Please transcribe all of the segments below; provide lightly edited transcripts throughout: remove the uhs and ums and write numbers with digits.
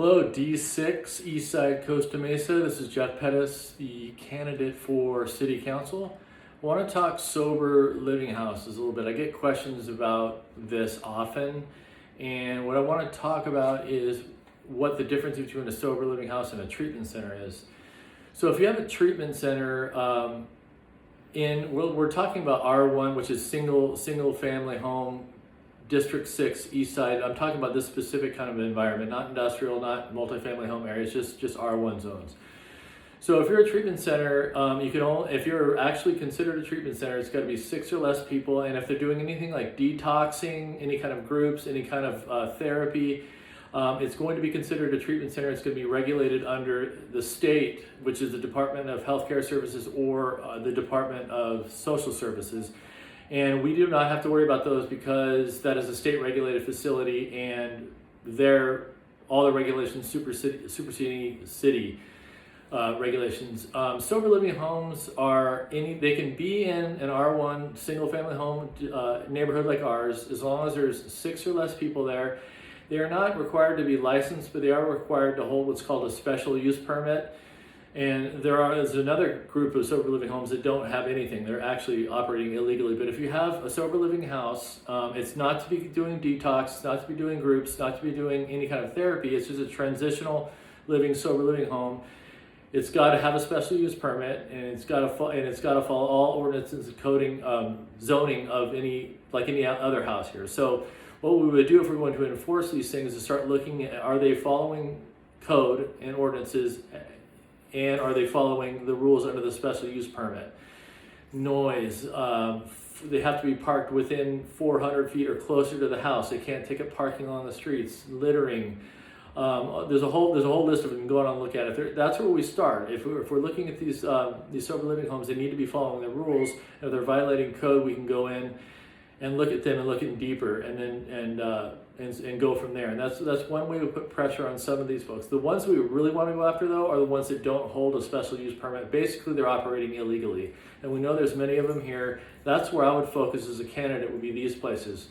Hello, D6 Eastside Costa Mesa. This is Jeff Pettis, the candidate for City Council. I want to talk sober living houses a little bit. I get questions about this often, and what I want to talk about is what the difference between a sober living house and a treatment center is. So if you have a treatment center, we're talking about R1, which is single family home, District 6 East Side. I'm talking about this specific kind of environment, not industrial, not multifamily home areas, just R1 zones. So if you're a treatment center, if you're actually considered a treatment center, it's got to be 6 or less people. And if they're doing anything like detoxing, any kind of groups, any kind of therapy, it's going to be considered a treatment center. It's going to be regulated under the state, which is the Department of Healthcare Services or the Department of Social Services. And we do not have to worry about those because that is a state regulated facility, and all the regulations superseding city regulations. Sober living homes they can be in an R1 single family home neighborhood like ours, as long as there's 6 or less people there. They are not required to be licensed, but they are required to hold what's called a special use permit. And there's another group of sober living homes that don't have anything. They're actually operating illegally. But if you have a sober living house, it's not to be doing detox, it's not to be doing groups, not to be doing any kind of therapy. It's just a transitional sober living home. It's got to have a special use permit, and it's got to follow all ordinances and coding, zoning of any other house here. So what we would do if we're going to enforce these things is start looking at, are they following code and ordinances, and are they following the rules under the special use permit? Noise, they have to be parked within 400 feet or closer to the house. They can't take up parking along the streets. Littering, there's a whole list of them. Go on and look at it. That's where we start. If we're looking at these sober living homes, they need to be following the rules. If they're violating code, we can go in and look at them and look at them deeper, and then go from there. And that's one way we put pressure on some of these folks. The ones we really want to go after, though, are the ones that don't hold a special use permit. Basically, they're operating illegally, and we know there's many of them here. That's where I would focus as a candidate, would be these places.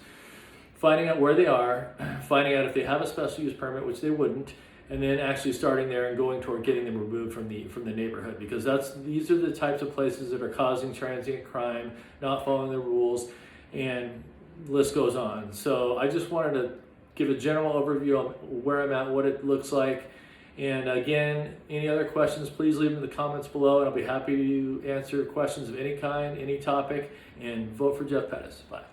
Finding out where they are, finding out if they have a special use permit, which they wouldn't, and then actually starting there and going toward getting them removed from the neighborhood, because these are the types of places that are causing transient crime, not following the rules, and the list goes on. So I just wanted to give a general overview on where I'm at, what it looks like. And again, any other questions, please leave them in the comments below, and I'll be happy to answer questions of any kind, any topic, and vote for Jeff Pettis. Bye.